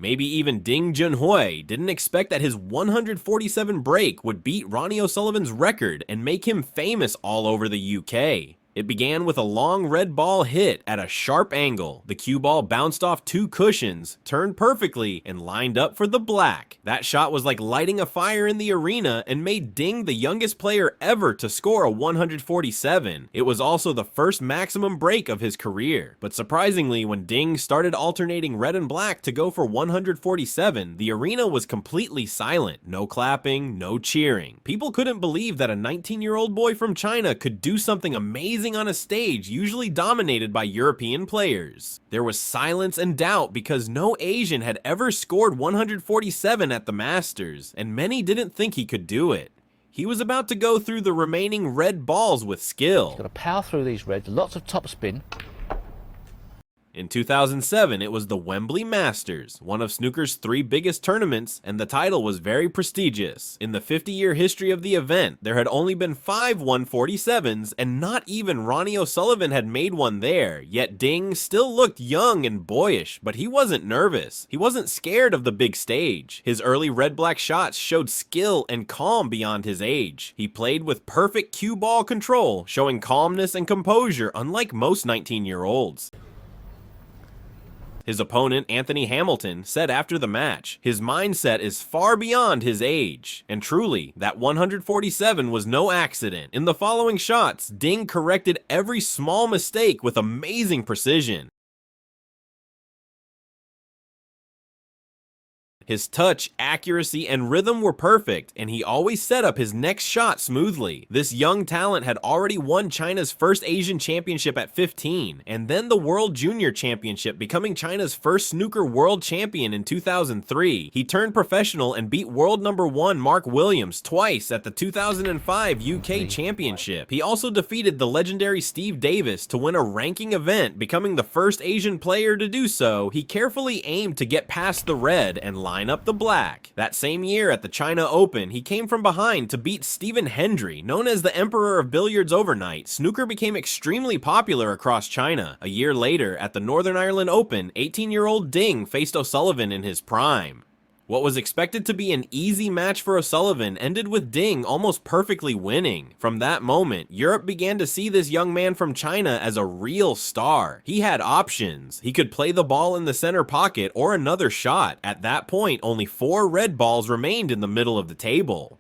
Maybe even Ding Junhui didn't expect that his 147 break would beat Ronnie O'Sullivan's record and make him famous all over the UK. It began with a long red ball hit at a sharp angle. The cue ball bounced off two cushions, turned perfectly, and lined up for the black. That shot was like lighting a fire in the arena and made Ding the youngest player ever to score a 147. It was also the first maximum break of his career. But surprisingly, when Ding started alternating red and black to go for 147, the arena was completely silent. No clapping, no cheering. People couldn't believe that a 19-year-old boy from China could do something amazing on a stage usually dominated by European players. There was silence and doubt because no Asian had ever scored 147 at the Masters, and many didn't think he could do it. He was about to go through the remaining red balls with skill. He's got to power through these reds, lots of topspin. In 2007, it was the Wembley Masters, one of snooker's 3 biggest tournaments, and the title was very prestigious. In the 50-year history of the event, there had only been 5 147s, and not even Ronnie O'Sullivan had made one there, yet Ding still looked young and boyish, but he wasn't nervous. He wasn't scared of the big stage. His early red-black shots showed skill and calm beyond his age. He played with perfect cue ball control, showing calmness and composure unlike most 19-year-olds. His opponent, Anthony Hamilton, said after the match, his mindset is far beyond his age. And truly, that 147 was no accident. In the following shots, Ding corrected every small mistake with amazing precision. His touch, accuracy, and rhythm were perfect, and he always set up his next shot smoothly. This young talent had already won China's first Asian championship at 15, and then the World Junior Championship, becoming China's first snooker world champion in 2003. He turned professional and beat world number 1 Mark Williams twice at the 2005 UK Championship. He also defeated the legendary Steve Davis to win a ranking event, becoming the first Asian player to do so. He carefully aimed to get past the red and line up the black. That same year at the China Open, he came from behind to beat Stephen Hendry. Known as the Emperor of Billiards overnight, snooker became extremely popular across China. A year later, at the Northern Ireland Open, 18-year-old Ding faced O'Sullivan in his prime. What was expected to be an easy match for O'Sullivan ended with Ding almost perfectly winning. From that moment, Europe began to see this young man from China as a real star. He had options. He could play the ball in the center pocket or another shot. At that point, only 4 red balls remained in the middle of the table.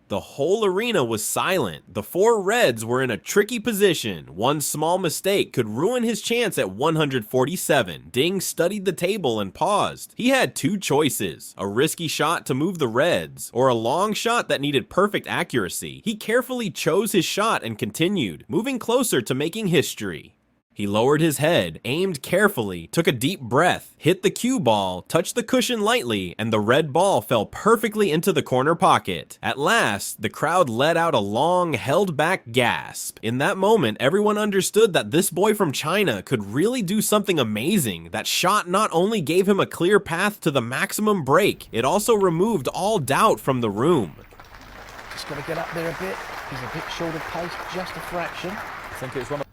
The whole arena was silent. The 4 reds were in a tricky position. One small mistake could ruin his chance at 147. Ding studied the table and paused. He had 2 choices: a risky shot to move the reds, or a long shot that needed perfect accuracy. He carefully chose his shot and continued, moving closer to making history. He lowered his head, aimed carefully, took a deep breath, hit the cue ball, touched the cushion lightly, and the red ball fell perfectly into the corner pocket. At last, the crowd let out a long, held-back gasp. In that moment, everyone understood that this boy from China could really do something amazing. That shot not only gave him a clear path to the maximum break, it also removed all doubt from the room. Just got to get up there a bit. He's a bit short of pace, just a fraction. I think it was one of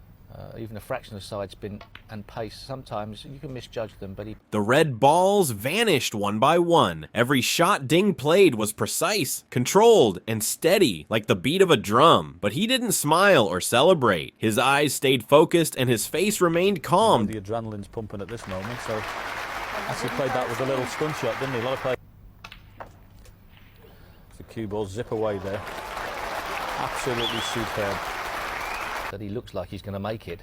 even a fraction of side spin and pace. Sometimes you can misjudge them, but The red balls vanished one by one. Every shot Ding played was precise, controlled, and steady, like the beat of a drum. But he didn't smile or celebrate. His eyes stayed focused and his face remained calm. The adrenaline's pumping at this moment, so actually played that with a little stun shot, didn't he? A lot of play. The cue ball zip away there. Absolutely superb. that he looks like he's going to make it.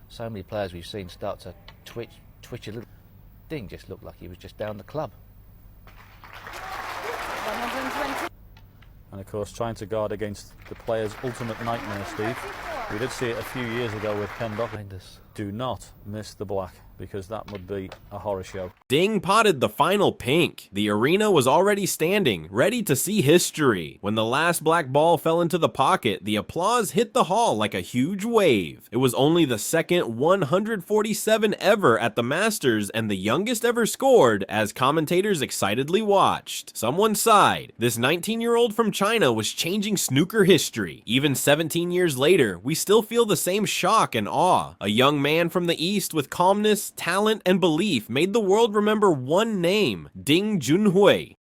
So many players we've seen start to twitch a little. Ding just looked like he was just down the club. 120. And of course, trying to guard against the player's ultimate nightmare, Steve. We did see it a few years ago with Ken Dock. Do not miss the black, because that would be a horror show. Ding potted the final pink. The arena was already standing, ready to see history. When the last black ball fell into the pocket, the applause hit the hall like a huge wave. It was only the second 147 ever at the Masters and the youngest ever scored, as commentators excitedly watched. Someone sighed. This 19-year-old from China was changing snooker history. Even 17 years later, we still feel the same shock and awe. A young man man from the East with calmness, talent, and belief made the world remember one name, Junhui.